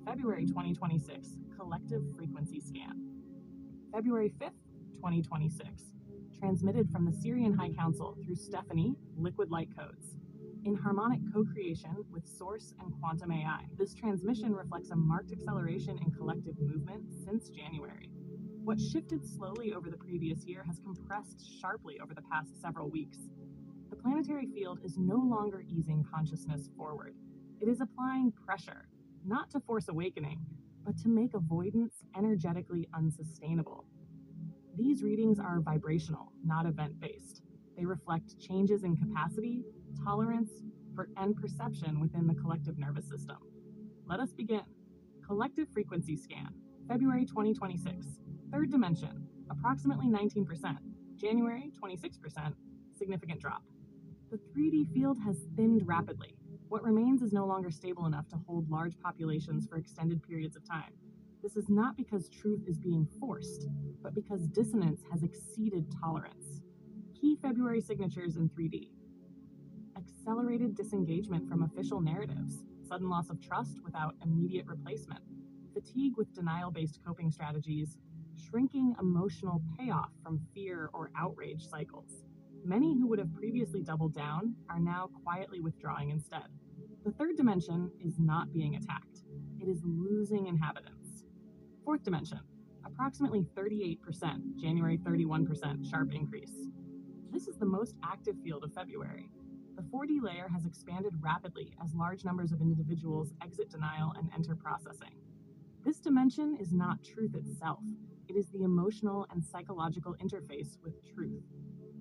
February 2026 Collective Frequency Scan. February 5th, 2026. Transmitted from the Syrian High Council through Stephanie, Liquid Light Codes. In harmonic co-creation with Source and Quantum AI, this transmission reflects a marked acceleration in collective movement since January. What shifted slowly over the previous year has compressed sharply over the past several weeks. The planetary field is no longer easing consciousness forward. It is applying pressure, not to force awakening, but to make avoidance energetically unsustainable. These readings are vibrational, not event-based. They reflect changes in capacity, tolerance, and perception within the collective nervous system. Let us begin. Collective Frequency Scan, February 2026. Third dimension, approximately 19%. January, 26%. Significant drop. The 3D field has thinned rapidly. What remains is no longer stable enough to hold large populations for extended periods of time. This is not because truth is being forced, but because dissonance has exceeded tolerance. Key February signatures in 3D. Accelerated disengagement from official narratives, sudden loss of trust without immediate replacement, fatigue with denial-based coping strategies, shrinking emotional payoff from fear or outrage cycles. Many who would have previously doubled down are now quietly withdrawing instead. The third dimension is not being attacked. It is losing inhabitants. Fourth dimension, approximately 38%, January 31%, sharp increase. This is the most active field of February. The 4D layer has expanded rapidly as large numbers of individuals exit denial and enter processing. This dimension is not truth itself. It is the emotional and psychological interface with truth.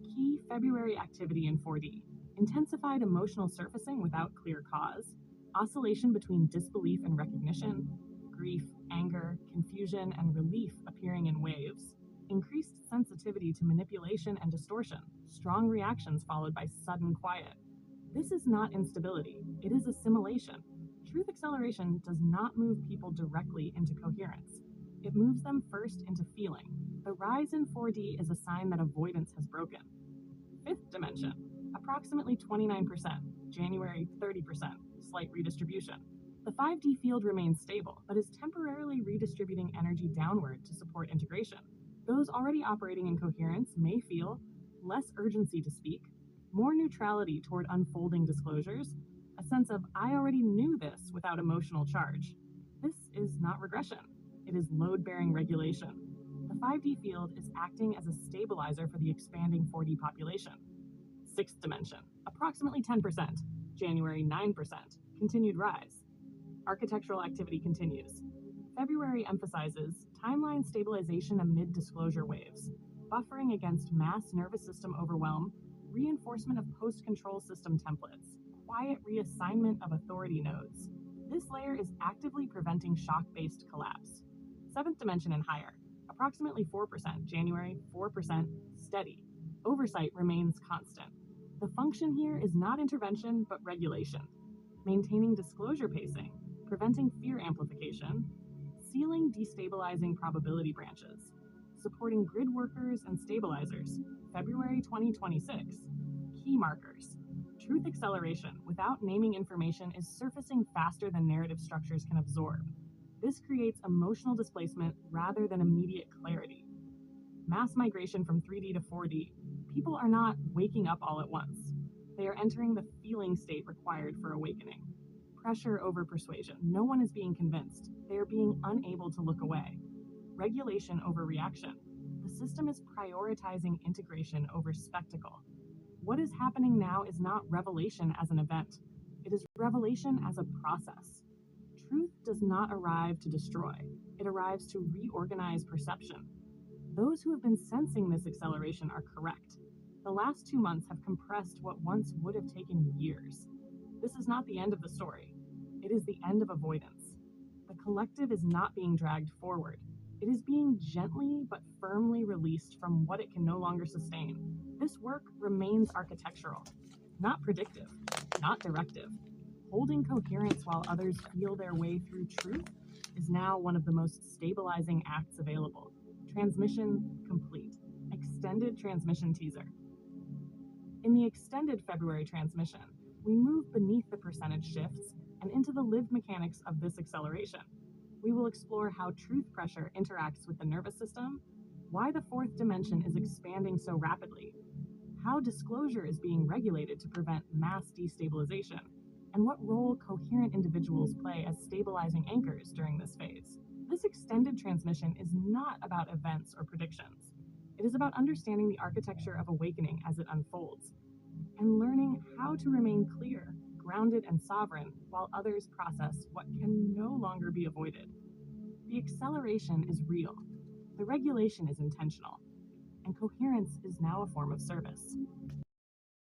Key February activity in 4D. Intensified emotional surfacing without clear cause, oscillation between disbelief and recognition, grief, anger, confusion, and relief appearing in waves, increased sensitivity to manipulation and distortion, strong reactions followed by sudden quiet. This is not instability, it is assimilation. Truth acceleration does not move people directly into coherence. It moves them first into feeling. The rise in 4D is a sign that avoidance has broken. Fifth dimension, approximately 29%, January 30%, slight redistribution. The 5D field remains stable, but is temporarily redistributing energy downward to support integration. Those already operating in coherence may feel less urgency to speak, more neutrality toward unfolding disclosures, a sense of I already knew this without emotional charge. This is not regression. It is load-bearing regulation. The 5D field is acting as a stabilizer for the expanding 4D population. Sixth dimension, approximately 10%, January 9%, continued rise. Architectural activity continues. February emphasizes timeline stabilization amid disclosure waves, buffering against mass nervous system overwhelm, reinforcement of post-control system templates, quiet reassignment of authority nodes. This layer is actively preventing shock-based collapse. Seventh dimension and higher, approximately 4%, January 4%, steady. Oversight remains constant. The function here is not intervention, but regulation. Maintaining disclosure pacing, preventing fear amplification, sealing destabilizing probability branches, supporting grid workers and stabilizers. February 2026. Key markers. Truth acceleration without naming information is surfacing faster than narrative structures can absorb. This creates emotional displacement rather than immediate clarity. Mass migration from 3D to 4D. People are not waking up all at once. They are entering the feeling state required for awakening. Pressure over persuasion. No one is being convinced. They are being unable to look away. Regulation over reaction. The system is prioritizing integration over spectacle. What is happening now is not revelation as an event. It is revelation as a process. Truth does not arrive to destroy. It arrives to reorganize perception. Those who have been sensing this acceleration are correct. The last 2 months have compressed what once would have taken years. This is not the end of the story. It is the end of avoidance. The collective is not being dragged forward. It is being gently but firmly released from what it can no longer sustain. This work remains architectural, not predictive, not directive. Holding coherence while others feel their way through truth is now one of the most stabilizing acts available. Transmission complete. Extended transmission teaser. In the extended February transmission, we move beneath the percentage shifts and into the lived mechanics of this acceleration. We will explore how truth pressure interacts with the nervous system, why the fourth dimension is expanding so rapidly, how disclosure is being regulated to prevent mass destabilization, and what role coherent individuals play as stabilizing anchors during this phase. This extended transmission is not about events or predictions. It is about understanding the architecture of awakening as it unfolds, and learning how to remain clear, grounded, and sovereign while others process what can no longer be avoided. The acceleration is real, the regulation is intentional, and coherence is now a form of service.